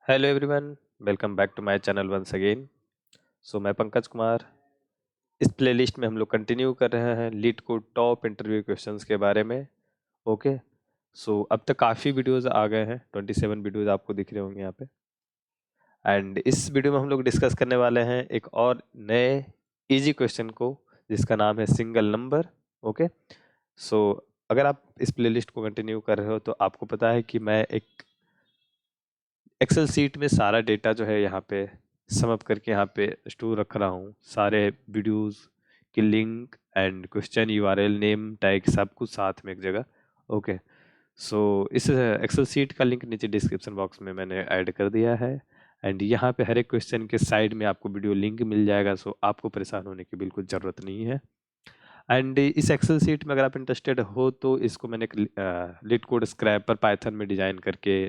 Hello everyone, welcome back to my channel once again. मैं पंकज कुमार। इस playlist में हम लोग कंटिन्यू कर रहे हैं लीड को टॉप इंटरव्यू क्वेश्चंस के बारे में। ओके। अब तक काफ़ी वीडियोस आ गए हैं, 27 वीडियोस आपको दिख रहे होंगे यहाँ पे। एंड इस वीडियो में हम लोग डिस्कस करने वाले हैं एक और नए इजी क्वेश्चन को, जिसका नाम है सिंगल नंबर। ओके। सो अगर आप इस प्लेलिस्ट को कंटिन्यू कर रहे हो तो आपको पता है कि मैं एक एक्सेल सीट में सारा डेटा जो है यहाँ पे समअप करके यहाँ पे स्टोर रख रहा हूँ, सारे वीडियोस की link and question URL name tag सब कुछ साथ में एक जगह। ओके। इस एक्सेल सीट का लिंक नीचे डिस्क्रिप्शन बॉक्स में मैंने ऐड कर दिया है। एंड यहाँ पे हर एक क्वेश्चन के साइड में आपको वीडियो लिंक मिल जाएगा, सो आपको परेशान होने की बिल्कुल ज़रूरत नहीं है। एंड इस एक्सेल सीट में अगर आप इंटरेस्टेड हो तो इसको मैंने लीड कोड स्क्रैपर पाइथन में डिज़ाइन करके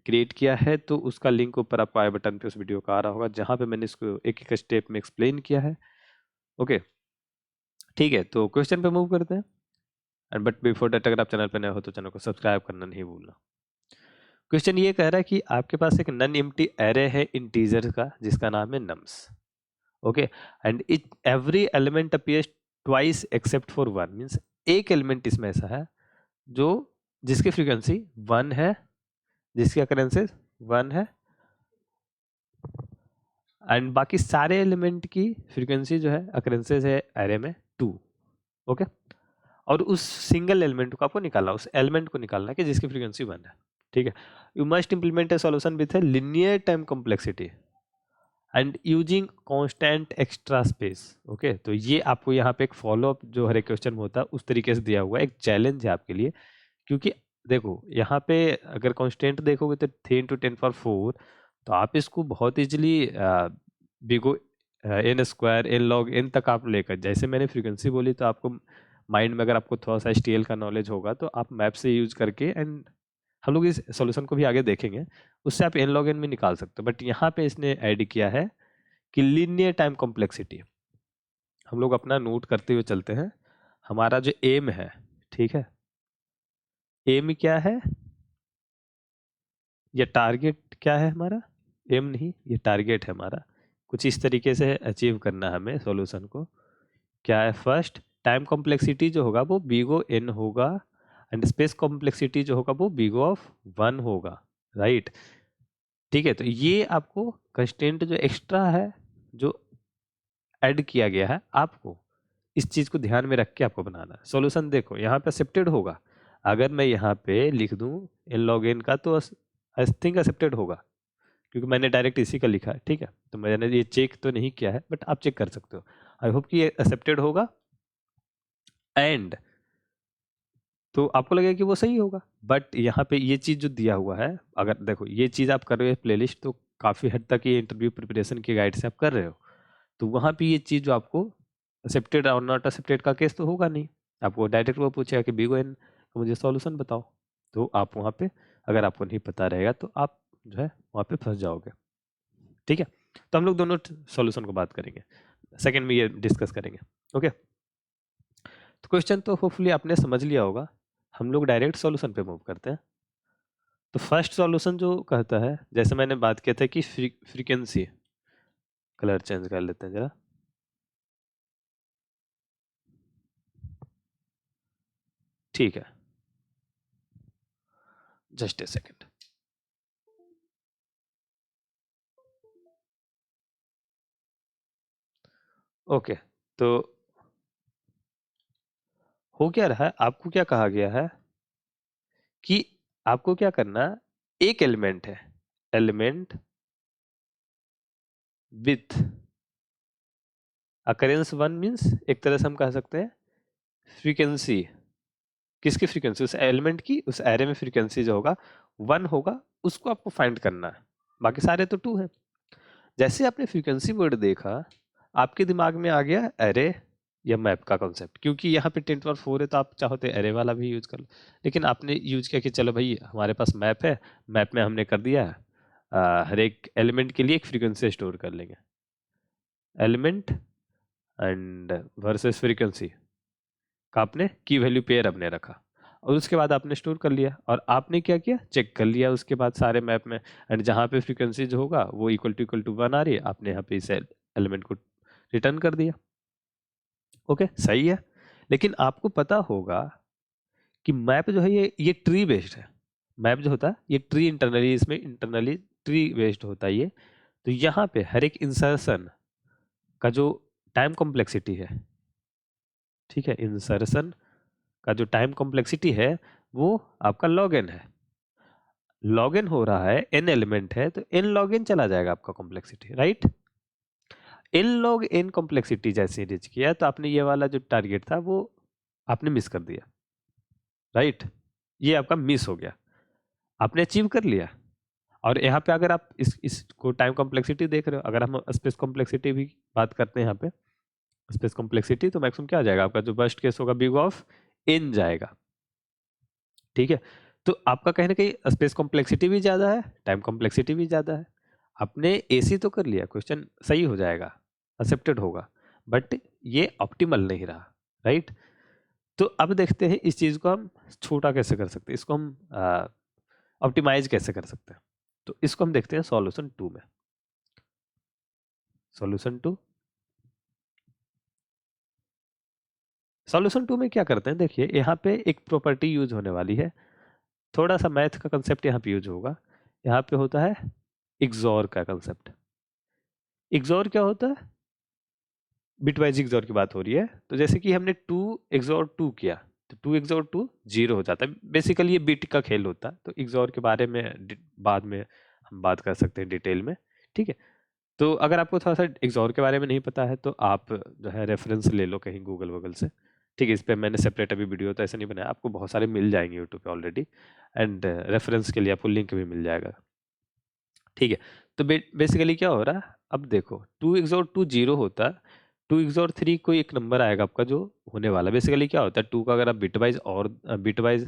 क्रिएट किया है, तो उसका लिंक ऊपर आपको आई बटन पे उस वीडियो का आ रहा होगा, जहाँ पे मैंने इसको एक एक स्टेप में एक्सप्लेन किया है। ओके, ठीक है। तो क्वेश्चन पे मूव करते हैं। एंड बट बिफोर दैट, अगर आप चैनल पे नए हो तो चैनल को सब्सक्राइब करना नहीं भूलना। क्वेश्चन ये कह रहा है कि आपके पास एक नन एम्प्टी एरे है इंटीजर का, जिसका नाम है nums. Okay. And it every element appears twice except for one, means एक एलिमेंट इसमें ऐसा है जो जिसकी फ्रीक्वेंसी 1 है, जिसकी अकरेंसेस 1 है, एंड बाकी सारे एलिमेंट की फ्रीक्वेंसी जो है अकरेंसेस है एरे में 2। ओके। और उस सिंगल एलिमेंट को आपको निकालना, उस एलिमेंट को निकालना कि जिसकी फ्रीक्वेंसी 1 है। ठीक है। You must implement A solution with A linear time complexity and using constant extra space. Okay. तो ये आपको यहाँ पे एक फॉलोअप जो हर एक क्वेश्चन में होता है उस तरीके से दिया हुआ है, एक चैलेंज है आपके लिए। क्योंकि देखो यहाँ पे अगर कांस्टेंट देखोगे तो 3 × 10⁴, तो आप इसको बहुत easily big O n square n log n तक आप लेकर, जैसे मैंने फ्रीक्वेंसी बोली तो आपको माइंड में, अगर आपको थोड़ा सा एसटीएल का नॉलेज होगा तो आप मैप से यूज करके, एंड हम लोग इस सॉल्यूशन को भी आगे देखेंगे, उससे आप एन लॉग एन में निकाल सकते हो। बट यहाँ पे इसने ऐड किया है कि लीनियर टाइम कॉम्प्लेक्सिटी। हम लोग अपना नोट करते हुए चलते हैं। हमारा जो एम है, ठीक है, एम क्या है या टारगेट क्या है हमारा? एम नहीं, ये टारगेट है हमारा। कुछ इस तरीके से अचीव करना है हमें सॉल्यूशन को। क्या है? फर्स्ट, टाइम कॉम्प्लेक्सिटी जो होगा वो बीगो एन होगा, एंड स्पेस कॉम्प्लेक्सिटी जो होगा वो बीगो ऑफ 1 होगा। राइट। ठीक है। तो ये आपको कंस्टेंट जो एक्स्ट्रा है, जो ऐड किया गया है, आपको इस चीज को ध्यान में रख के आपको बनाना है सॉल्यूशन। देखो यहाँ पे एक्सेप्टेड होगा। अगर मैं यहाँ पे लिख दूं एन लॉग एन का, तो आई थिंक एक्सेप्टेड होगा, क्योंकि मैंने डायरेक्ट इसी का लिखा है। ठीक है। तो मैंने ये चेक तो नहीं किया है, बट आप चेक कर सकते हो। आई होप कि ये एक्सेप्टेड होगा, एंड तो आपको लगेगा कि वो सही होगा। बट यहाँ पे ये चीज़ जो दिया हुआ है, अगर देखो ये चीज़ आप कर रहे हो प्लेलिस्ट, तो काफ़ी हद तक ये इंटरव्यू प्रिपरेशन की गाइड से आप कर रहे हो, तो वहाँ पे ये चीज़ जो आपको एक्सेप्टेड और नॉट एक्सेप्टेड का केस तो होगा नहीं। आपको डायरेक्ट वो पूछेगा कि बिगो एन तो मुझे सॉल्यूशन बताओ। तो आप वहाँ पे, अगर आपको नहीं पता रहेगा तो आप जो है वहाँ पे फंस जाओगे। ठीक है। तो हम लोग दोनों सॉल्यूशन को बात करेंगे, सेकंड में ये डिस्कस करेंगे। ओके। तो क्वेश्चन तो होपफुली आपने समझ लिया होगा। हम लोग डायरेक्ट सॉल्यूशन पे मूव करते हैं। तो फर्स्ट सॉल्यूशन जो कहता है, जैसे मैंने बात किया था कि फ्रीक्वेंसी, कलर चेंज कर लेते हैं जरा। ठीक है, जस्ट ए सेकेंड। ओके। तो हो क्या रहा है, आपको क्या कहा गया है कि आपको क्या करना, एक एलिमेंट है, एलिमेंट विथ अकरेंस 1, मीन्स एक तरह से हम कह सकते हैं फ्रीक्वेंसी। किसकी फ्रीक्वेंसी? उस एलिमेंट की, उस एरे में फ्रीक्वेंसी जो होगा 1 होगा, उसको आपको फाइंड करना है। बाकी सारे तो 2 है। जैसे आपने फ्रीक्वेंसी वर्ड देखा, आपके दिमाग में आ गया एरे या मैप का कॉन्सेप्ट, क्योंकि यहाँ पे 10⁴ है, तो आप चाहो तो एरे वाला भी यूज कर लो। लेकिन आपने यूज किया कि चलो भाई हमारे पास मैप है, मैप में हमने कर दिया है हर एक एलिमेंट के लिए एक फ्रीक्वेंसी स्टोर कर लेंगे, एलिमेंट एंड वर्सेस फ्रीक्वेंसी का आपने की वैल्यू पेयर अपने रखा। और उसके बाद आपने स्टोर कर लिया और आपने क्या किया, चेक कर लिया उसके बाद सारे मैप में, एंड जहाँ पे फ्रीक्वेंसी जो होगा वो इक्वल टू 1 आ रही है, आपने यहाँ पे इस एलिमेंट को रिटर्न कर दिया। ओके, सही है। लेकिन आपको पता होगा कि मैप जो है ये ट्री बेस्ड है। मैप जो होता है ये ट्री इंटरनली, इसमें इंटरनली ट्री बेस्ड होता है ये। तो यहाँ पे हर एक इंसर्शन का जो टाइम कॉम्प्लेक्सिटी है, ठीक है, इंसर्शन का जो टाइम कॉम्प्लेक्सिटी है वो आपका log n है। log n हो रहा है, n एलिमेंट है तो n log n चला जाएगा आपका complexity, right. n log n complexity जैसे रीच किया तो आपने ये वाला जो टारगेट था वो आपने मिस कर दिया, राइट। ये आपका मिस हो गया, आपने अचीव कर लिया। और यहाँ पे अगर आप इसको टाइम कॉम्प्लेक्सिटी देख रहे हो, अगर हम स्पेस कॉम्प्लेक्सिटी भी बात करते हैं यहाँ पे, स्पेस कॉम्प्लेक्सिटी तो मैक्सिमम क्या आ जाएगा आपका, जो वर्स्ट केस होगा बिग ऑफ n जाएगा, ठीक है। तो आपका कहीं ना कहीं स्पेस कॉम्प्लेक्सिटी भी ज़्यादा है, टाइम कॉम्प्लेक्सिटी भी ज़्यादा है। आपने एसी तो कर लिया, क्वेश्चन सही हो जाएगा, एक्सेप्टेड होगा, बट ये ऑप्टिमल नहीं रहा, राइट। तो अब देखते हैं इस चीज़ को हम छोटा कैसे कर सकते हैं, इसको हम ऑप्टिमाइज कैसे कर सकते हैं। तो इसको हम देखते हैं सॉल्यूशन 2 में। सॉल्यूशन 2 में क्या करते हैं, देखिए यहाँ पे एक प्रॉपर्टी यूज होने वाली है, थोड़ा सा मैथ का कंसेप्ट यहाँ पे यूज होगा। यहाँ पे होता है इग्जॉर का कंसेप्ट। इग्जॉर क्या होता है, बिटवाइज इग्जॉर की बात हो रही है। तो जैसे कि हमने 2 इग्जॉर 2 किया तो 2 इग्जॉर 2 0 हो जाता है। बेसिकली ये बिट का खेल होता है, तो इग्जॉर के बारे में बाद में हम बात कर सकते हैं डिटेल में, ठीक है। तो अगर आपको थोड़ा सा इग्जॉर के बारे में नहीं पता है तो आप जो है रेफरेंस ले लो कहीं गूगल वगल से, ठीक है। इस पर मैंने सेपरेट अभी वीडियो तो ऐसा नहीं बनाया, आपको बहुत सारे मिल जाएंगे यूट्यूब पे ऑलरेडी, एंड रेफरेंस के लिए आपको लिंक भी मिल जाएगा, ठीक है। तो बेसिकली क्या हो रहा है, अब देखो 2 XOR 2 0 होता है, 2 XOR 3 कोई एक नंबर आएगा आपका जो होने वाला। बेसिकली क्या होता है 2 का अगर आप बिटवाइज और बिटवाइज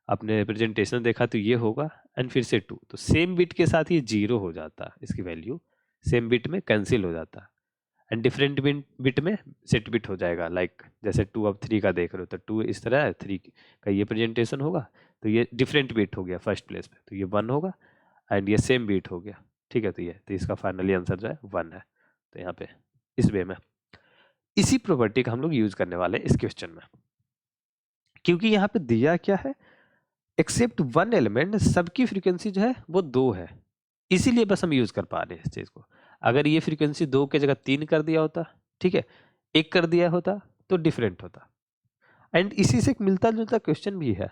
आपने रिप्रेजेंटेशन देखा तो ये होगा, एंड फिर से 2, तो सेम बिट के साथ ये 0 हो जाता है, इसकी वैल्यू सेम बिट में कैंसिल हो जाता है, एंड डिफरेंट बिट में सेट बिट हो जाएगा। लाइक जैसे 2 अब 3 का देख रहे हो तो 2 इस तरह है, 3 का ये प्रेजेंटेशन होगा, तो ये डिफरेंट बिट हो गया फर्स्ट प्लेस पे, तो ये 1 होगा, एंड ये सेम बीट हो गया, ठीक है। तो इसका फाइनली आंसर जो है 1 है। तो यहाँ पे इस वे में इसी प्रॉपर्टी का हम लोग यूज करने वाले हैं इस क्वेश्चन में, क्योंकि यहाँ पे दिया क्या है, एक्सेप्ट 1 एलिमेंट, सबकी फ्रीक्वेंसी जो है वो 2 है, इसीलिए बस हम यूज कर पा रहे हैं इस चीज को। अगर ये फ्रीक्वेंसी 2 की जगह 3 कर दिया होता, ठीक है, 1 कर दिया होता तो डिफरेंट होता। एंड इसी से एक मिलता जुलता क्वेश्चन भी है,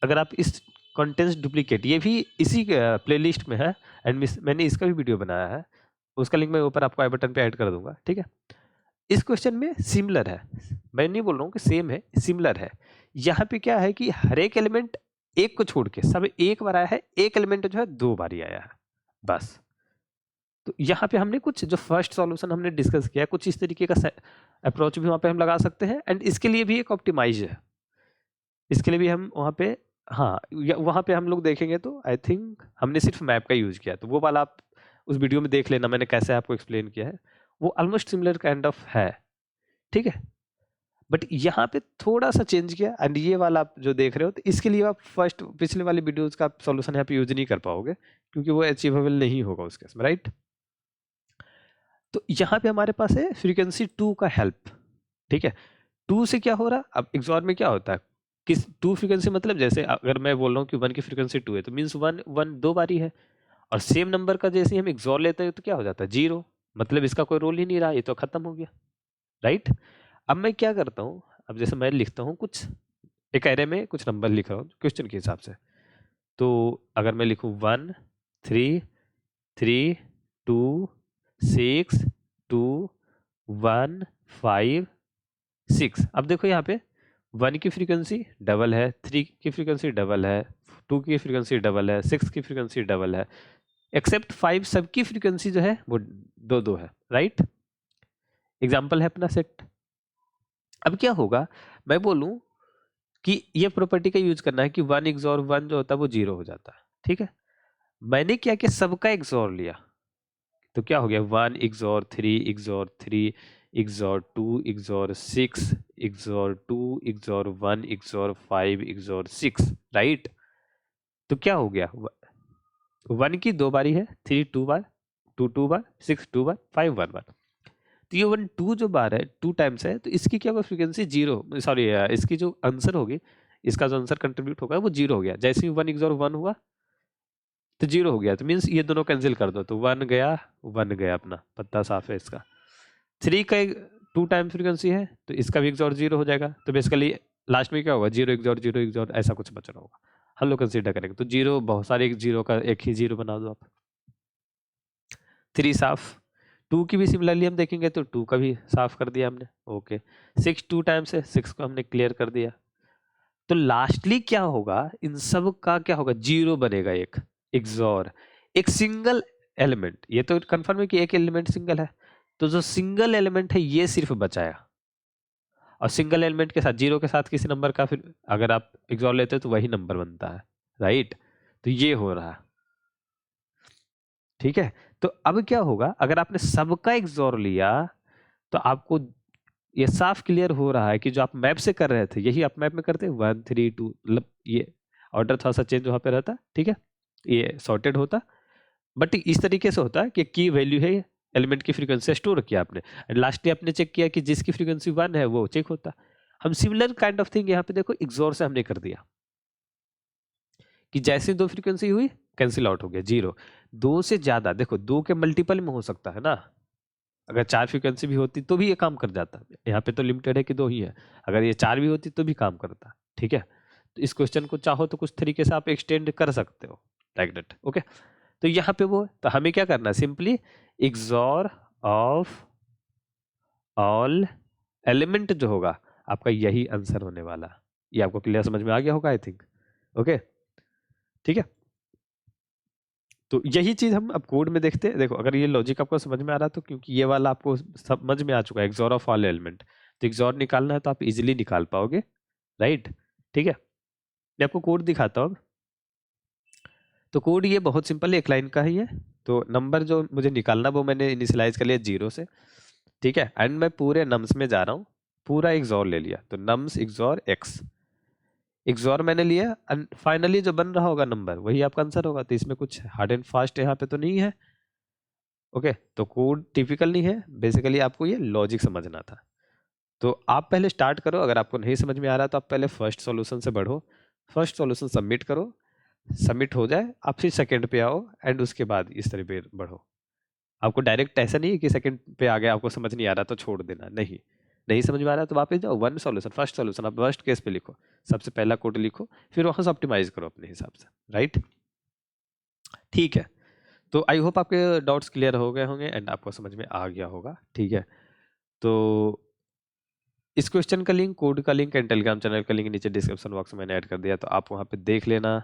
अगर आप इस कंटेंट्स डुप्लीकेट, ये भी इसी प्लेलिस्ट में है, एंड मैंने इसका भी वीडियो बनाया है, उसका लिंक मैं ऊपर आपको आई बटन पे ऐड कर दूंगा, ठीक है। इस क्वेश्चन में सिमिलर है, मैं नहीं बोल रहा हूँ कि सेम है, सिमिलर है। यहाँ पे क्या है कि हर एक एलिमेंट एक को छोड़ के सब एक बार आया है, एक एलिमेंट जो है 2 बार ही आया है बस। तो यहाँ पे हमने कुछ जो फर्स्ट सॉल्यूशन हमने डिस्कस किया, कुछ इस तरीके का अप्रोच भी वहाँ पे हम लगा सकते हैं, एंड इसके लिए भी एक ऑप्टिमाइज है, इसके लिए भी हम वहाँ पे, हाँ वहाँ पे हम लोग देखेंगे तो आई थिंक हमने सिर्फ मैप का यूज किया, तो वो वाला आप उस वीडियो में देख लेना, मैंने कैसे आपको एक्सप्लेन किया है, वो ऑलमोस्ट सिमिलर काइंड ऑफ है, ठीक है। बट यहाँ पे थोड़ा सा चेंज किया, एंड ये वाला आप जो देख रहे हो तो इसके लिए आप फर्स्ट पिछले वाली वीडियोस का सॉल्यूशन यहाँ पे यूज नहीं कर पाओगे, क्योंकि वो अचीवेबल नहीं होगा उस केस में, राइट। तो यहाँ पे हमारे पास है फ्रीक्वेंसी 2 का हेल्प, ठीक है। 2 से क्या हो रहा, अब XOR में क्या होता है, किस 2 फ्रीक्वेंसी, मतलब जैसे अगर मैं बोल रहा हूँ कि 1 की फ्रीक्वेंसी 2 है तो मीन्स 1 2 बारी है, और सेम नंबर का जैसे हम XOR लेते हैं तो क्या हो जाता है 0, मतलब इसका कोई रोल ही नहीं रहा, ये तो खत्म हो गया, राइट। अब मैं क्या करता हूँ, अब जैसे मैं लिखता हूँ कुछ एक एरे में कुछ नंबर लिख रहा हूँ क्वेश्चन के हिसाब से, तो अगर मैं लिखूँ 1 3 3 2 6 2 1 5 6, अब देखो यहाँ पे 1 की फ्रीक्वेंसी डबल है, 3 की फ्रीक्वेंसी डबल है, 2 की फ्रीक्वेंसी डबल है, 6 की फ्रीक्वेंसी डबल है, एक्सेप्ट 5 सबकी फ्रीक्वेंसी जो है वो 2 2 है, राइट। एग्जाम्पल है अपना सेट। अब क्या होगा, मैं बोलूं कि ये प्रॉपर्टी का यूज करना है कि 1 XOR 1 जो होता है वो 0 हो जाता है, ठीक है। मैंने क्या किया, सबका XOR लिया, तो क्या हो गया 1 XOR 3 XOR 3 XOR 2 XOR 6 XOR 2 XOR 1 XOR 5 XOR 6, right. तो क्या हो गया, 1 की 2 बारी है, 3 2 बार, 2 2 बार, 6 2 बार, 5 1 बार। तो ये 1 2 जो बार है 2 टाइम्स है, तो इसकी क्या होगा फ्रीक्वेंसी 0, सॉरी इसकी जो आंसर होगी, इसका जो आंसर कंट्रीब्यूट होगा वो 0 हो गया। जैसे ही 1 XOR 1 हुआ तो 0 हो गया, तो मीन्स ये दोनों कैंसिल कर दो, तो 1 गया 1 गया, अपना पत्ता साफ है इसका। 3 का 2 टाइम फ्रीक्वेंसी है, तो इसका भी XOR 0 हो जाएगा। तो बेसिकली लास्ट में क्या होगा, 0 XOR 0 XOR ऐसा कुछ बच रहा होगा, हम लोग कंसिडर करेंगे। तो 0 बहुत सारे एक 0 का एक ही 0 बना दो आप। 3 साफ। 2 की भी सिमिलरली हम देखेंगे तो 2 का भी साफ कर दिया हमने, ओके। 6 2 टाइम्स है, 6 को हमने क्लियर कर दिया। तो लास्टली क्या होगा, इन सब का क्या होगा, 0 बनेगा एक XOR एक सिंगल एलिमेंट। ये तो कंफर्म है कि एक एलिमेंट सिंगल है, तो जो सिंगल एलिमेंट है ये सिर्फ बचाया, और सिंगल एलिमेंट के साथ 0 के साथ किसी नंबर का फिर अगर आप XOR लेते हो तो वही नंबर बनता है, राइट। तो ये हो रहा है, ठीक है। तो अब क्या होगा, अगर आपने सबका XOR लिया तो आपको ये साफ क्लियर हो रहा है कि जो आप मैप से कर रहे थे यही आप मैप में करते 1 3 2, मतलब ये ऑर्डर थोड़ा सा चेंज वहां पे रहता, ठीक है, ये सॉर्टेड होता। बट इस तरीके से होता है कि की वैल्यू है, एलिमेंट की फ्रीक्वेंसी स्टोर किया आपने, लास्टली आपने चेक किया कि जिसकी फ्रीक्वेंसी 1 है वो चेक होता। हम सिमिलर काइंड ऑफ थिंग यहाँ पे देखो XOR से हमने कर दिया कि जैसे 2 फ्रीक्वेंसी हुई कैंसिल आउट हो गया 0। 2 से ज्यादा, देखो 2 के मल्टीपल में हो सकता है ना, अगर 4 फ्रीक्वेंसी भी होती तो भी ये काम कर जाता। यहाँ पे तो लिमिटेड है कि 2 ही है, अगर ये 4 भी होती तो भी काम करता, ठीक है। तो इस क्वेश्चन को चाहो तो कुछ तरीके से आप एक्सटेंड कर सकते हो, लाइक दैट, ओके। तो यहाँ पे वो, तो हमें क्या करना है, simply XOR of all element जो होगा आपका यही आंसर होने वाला। ये आपको क्लियर समझ में आ गया होगा आई थिंक, ओके, ठीक है। तो यही चीज हम अब कोड में देखते हैं। देखो अगर ये लॉजिक आपको समझ में आ रहा तो, क्योंकि ये वाला आपको समझ में आ चुका है, XOR ऑफ ऑल एलिमेंट। तो XOR निकालना है तो आप इजीली निकाल पाओगे, राइट, ठीक है। मैं आपको कोड दिखाता हूँ। तो कोड ये बहुत सिंपल है, एक लाइन का ही है। तो नंबर जो मुझे निकालना वो मैंने इनिशियलाइज कर लिया 0 से, ठीक है। एंड मैं पूरे नम्स में जा रहा हूँ, पूरा XOR ले लिया, तो नम्स XOR x XOR मैंने लिया, एंड फाइनली जो बन रहा होगा नंबर वही आपका आंसर होगा। तो इसमें कुछ हार्ड एंड फास्ट यहाँ पे तो नहीं है, ओके। तो कोड टिपिकल नहीं है, बेसिकली आपको ये लॉजिक समझना था। तो आप पहले स्टार्ट करो, अगर आपको नहीं समझ में आ रहा तो आप पहले फर्स्ट सॉल्यूशन से बढ़ो, फर्स्ट सॉल्यूशन सबमिट करो, सबमिट हो जाए आप फिर सेकंड पे आओ, एंड उसके बाद इस तरह पे बढ़ो। आपको डायरेक्ट ऐसा नहीं है कि सेकंड पे आ गया आपको समझ नहीं आ रहा तो छोड़ देना, नहीं, नहीं समझ में आ रहा तो वापस जाओ, वन सॉल्यूशन, फर्स्ट सॉल्यूशन आप वर्स्ट केस पे लिखो, सबसे पहला कोड लिखो, फिर वहां से ऑप्टिमाइज करो अपने हिसाब से, राइट, ठीक है। तो आई होप आपके डाउट्स क्लियर हो गए होंगे एंड आपको समझ में आ गया होगा, ठीक है। तो इस क्वेश्चन का लिंक, कोड का लिंक एंड टेलीग्राम चैनल का लिंक नीचे डिस्क्रिप्शन बॉक्स में मैंने ऐड कर दिया, तो आप वहाँ पे देख लेना।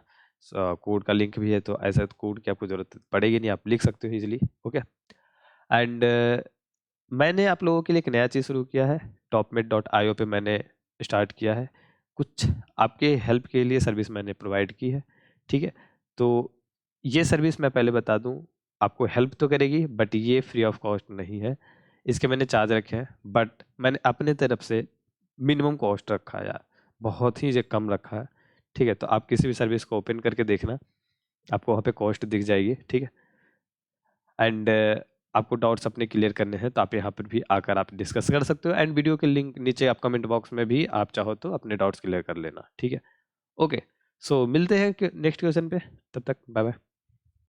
कोड का लिंक भी है, तो ऐसा कोड की आपको जरूरत पड़ेगी नहीं, आप लिख सकते हो इजीली, ओके। एंड मैंने आप लोगों के लिए एक नया चीज़ शुरू किया है, topmate.io पे मैंने स्टार्ट किया है, कुछ आपके हेल्प के लिए सर्विस मैंने प्रोवाइड की है, ठीक है। तो ये सर्विस मैं पहले बता दूं, आपको हेल्प तो करेगी बट ये फ्री ऑफ कॉस्ट नहीं है, इसके मैंने चार्ज रखे हैं, बट मैंने अपने तरफ से मिनिमम कॉस्ट रखा है यार, बहुत ही कम रखा है, ठीक है। तो आप किसी भी सर्विस को ओपन करके देखना, आपको वहाँ पे कॉस्ट दिख जाएगी, ठीक है। एंड आपको डाउट्स अपने क्लियर करने हैं तो आप यहाँ पर भी आकर आप डिस्कस कर सकते हो, एंड वीडियो के लिंक नीचे आप कमेंट बॉक्स में भी आप चाहो तो अपने डाउट्स क्लियर कर लेना, ठीक है, ओके। सो मिलते हैं नेक्स्ट क्वेश्चन पे, तब तक बाय बाय।